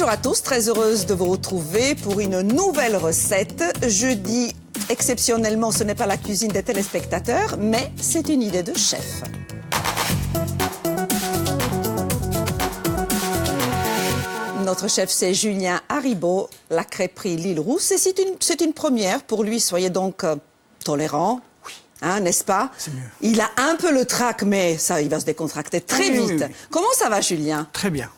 Bonjour à tous, très heureuse de vous retrouver pour une nouvelle recette. Jeudi, exceptionnellement, ce n'est pas la cuisine des téléspectateurs, mais c'est une idée de chef. Notre chef, c'est Julien Haribo, la crêperie L'Île Rousse. Et c'est une première pour lui, soyez donc tolérants. Oui. Hein, n'est-ce pas? C'est mieux. Il a un peu le trac, mais ça, il va se décontracter très vite. Oui. Comment ça va, Julien? Très bien.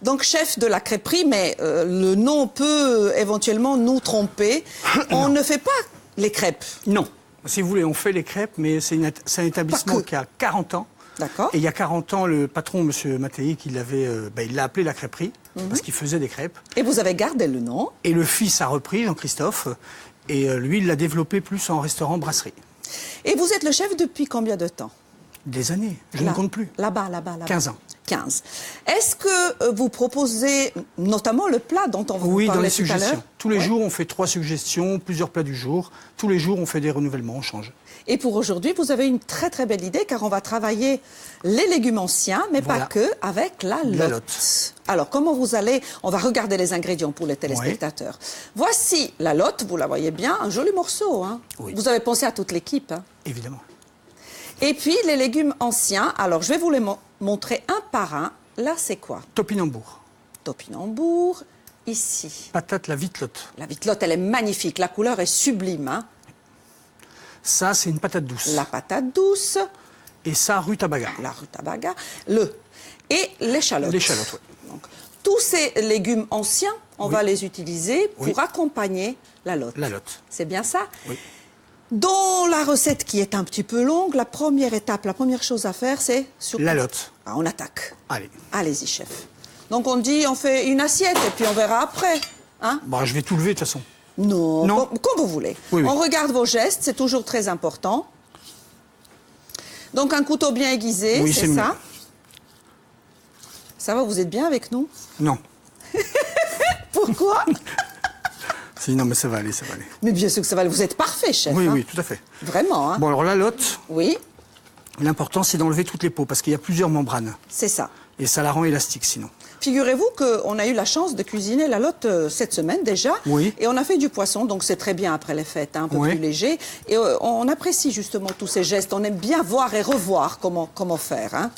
Donc, chef de la crêperie, mais le nom peut éventuellement nous tromper. On ne fait pas les crêpes. Non. Si vous voulez, on fait les crêpes, mais c'est un établissement qui a 40 ans. D'accord. Et il y a 40 ans, le patron, M. Mattei, il l'a appelé la crêperie, parce qu'il faisait des crêpes. Et vous avez gardé le nom. Et le fils a repris, Jean-Christophe, et lui, il l'a développé plus en restaurant-brasserie. Et vous êtes le chef depuis combien de temps? Des années, je ne compte plus. Là-bas. 15 ans. 15. Est-ce que vous proposez notamment le plat dont on vous parlait tout à l'heure? Oui, dans les suggestions. Tous les jours, on fait 3 suggestions, plusieurs plats du jour. Tous les jours, on fait des renouvellements, on change. Et pour aujourd'hui, vous avez une très très belle idée, car on va travailler les légumes anciens, mais pas que, avec la lotte. Alors, comment vous allez... On va regarder les ingrédients pour les téléspectateurs. Oui. Voici la lotte, vous la voyez bien, un joli morceau. Hein. Oui. Vous avez pensé à toute l'équipe. Hein. Évidemment. Et puis, les légumes anciens. Alors, je vais vous les montrer un par un. Là, c'est quoi? Topinambour. Topinambour. Ici. Patate, la vitelotte. La vitelotte, elle est magnifique. La couleur est sublime. Hein. Ça, c'est une patate douce. La patate douce. Et ça, rutabaga. La rutabaga. Et l'échalote. L'échalote, oui. Donc, tous ces légumes anciens, on va les utiliser pour accompagner la lotte. La lotte. C'est bien ça? Oui. Dans la recette qui est un petit peu longue, la première étape, la première chose à faire, c'est... La lotte. Ah, on attaque. Allez. Allez-y, chef. Donc, on dit, on fait une assiette et puis on verra après. Hein? Bah, je vais tout lever, de toute façon. Non. Comme vous voulez. Oui. On regarde vos gestes, c'est toujours très important. Donc, un couteau bien aiguisé, c'est ça? Mieux. Ça va, vous êtes bien avec nous? Non. Pourquoi? Si, non, mais ça va aller, ça va aller. Mais bien sûr que ça va aller. Vous êtes parfait, chef. Oui, hein? oui, tout à fait. Vraiment, hein? Bon, alors la lotte... Oui. L'important, c'est d'enlever toutes les peaux, parce qu'il y a plusieurs membranes. C'est ça. Et ça la rend élastique, sinon. Figurez-vous qu'on a eu la chance de cuisiner la lotte cette semaine déjà. Oui. Et on a fait du poisson, donc c'est très bien après les fêtes, hein, un peu plus léger. Et on apprécie justement tous ces gestes. On aime bien voir et revoir comment faire. Hein.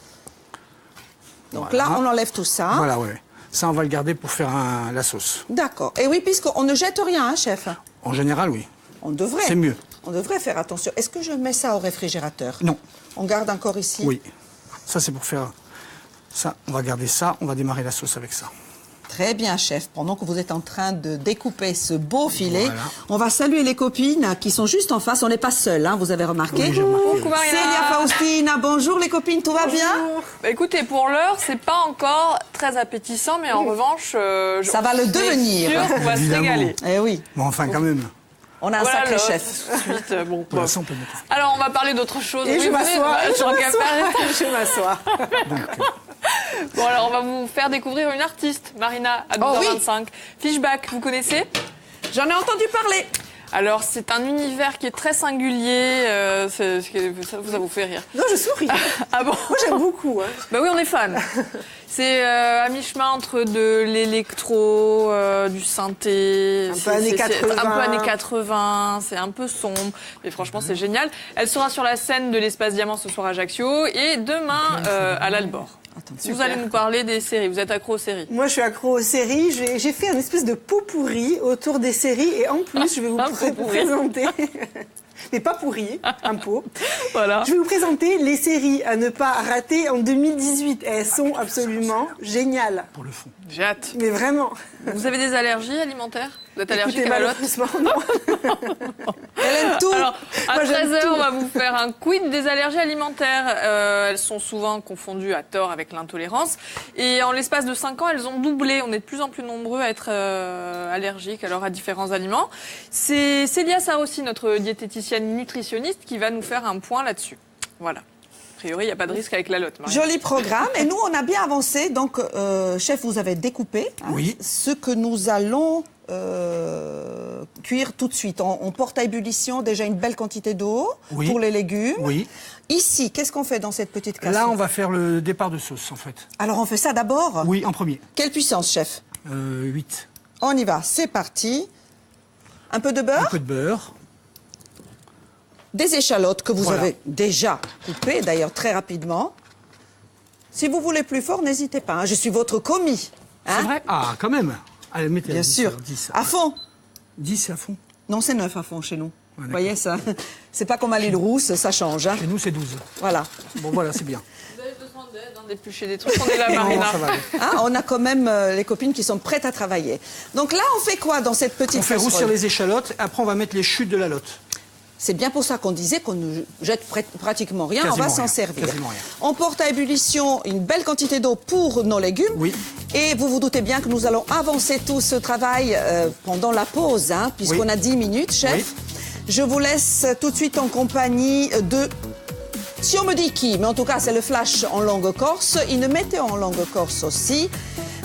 Donc là, on enlève tout ça. Voilà, oui. Ça, on va le garder pour faire la sauce. D'accord. Et oui, puisqu'on ne jette rien, hein, chef? En général, oui. On devrait. C'est mieux. On devrait faire attention. Est-ce que je mets ça au réfrigérateur? Non. On garde encore ici? Oui. Ça, c'est pour faire... Ça, on va garder ça. On va démarrer la sauce avec ça. Très bien, chef. Pendant que vous êtes en train de découper ce beau filet, on va saluer les copines qui sont juste en face. On n'est pas seuls, hein, vous avez remarqué. Oui, j'ai remarqué. Célia, Faustina, bonjour les copines, tout va bien? Bah, écoutez, pour l'heure, c'est pas encore très appétissant, mais en revanche... ça va le devenir. Sûr qu'on va se régaler. Eh oui. Bon, enfin, quand même. On a un sacré chef. Bon, ça, on peut mettre. Alors, on va parler d'autre chose. Et je m'assois. Je m'assois. Bon, alors, on va vous faire découvrir une artiste, Marina, à 12h25. Fishback, vous connaissez? J'en ai entendu parler. Alors, c'est un univers qui est très singulier. Ça vous fait rire? Non, je souris. Ah bon? Moi, j'aime beaucoup. Hein. Bah oui, on est fan. C'est à mi-chemin entre de l'électro, du synthé. Un peu années 80. Un peu années 80. C'est un peu sombre. Mais franchement, c'est génial. Elle sera sur la scène de l'Espace Diamant ce soir à Ajaccio et demain à l'Albor. Vous allez nous parler des séries. Vous êtes accro aux séries? Moi, je suis accro aux séries. J'ai fait une espèce de pot pourri autour des séries. Et en plus, je vais vous présenter... Mais pas pourri, un pot. Voilà. Je vais vous présenter les séries à ne pas rater en 2018. Elles sont absolument géniales. Pour le fond. J'ai hâte. Mais vraiment. Vous avez des allergies alimentaires? Vous êtes allergique à la lotte? Non. Elle aime tout. Alors, à 13h, on va vous faire un quid des allergies alimentaires. Elles sont souvent confondues à tort avec l'intolérance. Et en l'espace de 5 ans, elles ont doublé. On est de plus en plus nombreux à être allergiques alors à différents aliments. C'est Célia Sarossi, notre diététicienne nutritionniste, qui va nous faire un point là-dessus. Voilà. A priori, il n'y a pas de risque avec la lotte. Marie. Joli programme. Et nous, on a bien avancé. Donc, chef, vous avez découpé ce que nous allons cuire tout de suite. On porte à ébullition déjà une belle quantité d'eau pour les légumes. Oui. Ici, qu'est-ce qu'on fait dans cette petite casserole? Là, on va faire le départ de sauce, en fait. Alors, on fait ça d'abord? Oui, en premier. Quelle puissance, chef? 8. On y va, c'est parti. Un peu de beurre. Un peu de beurre. Des échalotes que vous avez déjà coupées, d'ailleurs très rapidement. Si vous voulez plus fort, n'hésitez pas. Hein. Je suis votre commis. Hein. C'est vrai? Ah, quand même. Allez, mettez Bien 10, sûr. 10. À fond. 10, c'est à fond. Non, c'est 9 à fond chez nous. Ouais, vous voyez ça? C'est pas comme à l'île Rousse, ça change. Hein. Chez nous, c'est 12. Voilà. Bon, voilà, c'est bien. Vous avez besoin d'aide, d'éplucher des trucs. On est là, Marina. Non, ça va aller. Hein, on a quand même les copines qui sont prêtes à travailler. Donc là, on fait quoi dans cette petite On fait casserole? roussir les échalotes. Après, on va mettre les chutes de la lotte. C'est bien pour ça qu'on disait qu'on ne jette pratiquement rien, Quasiment on va s'en rien, servir. quasiment rien. On porte à ébullition une belle quantité d'eau pour nos légumes. Oui. Et vous vous doutez bien que nous allons avancer tout ce travail pendant la pause, hein, puisqu'on a 10 minutes, chef. Oui. Je vous laisse tout de suite en compagnie de... Si on me dit qui, mais en tout cas c'est le flash en langue corse, une météo en langue corse aussi,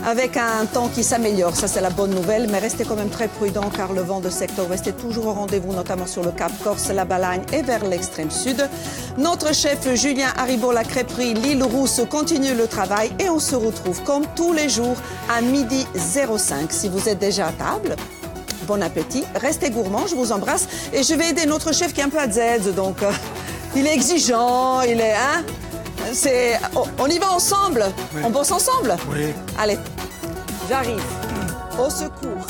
avec un temps qui s'améliore, ça c'est la bonne nouvelle, mais restez quand même très prudents car le vent de secteur ouest est toujours au rendez-vous, notamment sur le Cap Corse, la Balagne et vers l'extrême sud. Notre chef Julien Haribo, la crêperie L'Île Rousse, continue le travail et on se retrouve comme tous les jours à 12h05. Si vous êtes déjà à table, bon appétit, restez gourmands, je vous embrasse et je vais aider notre chef qui est un peu à Z, donc il est exigeant, il est... Hein, on y va ensemble, Oui. on bosse ensemble. Oui. Allez, j'arrive. Au secours.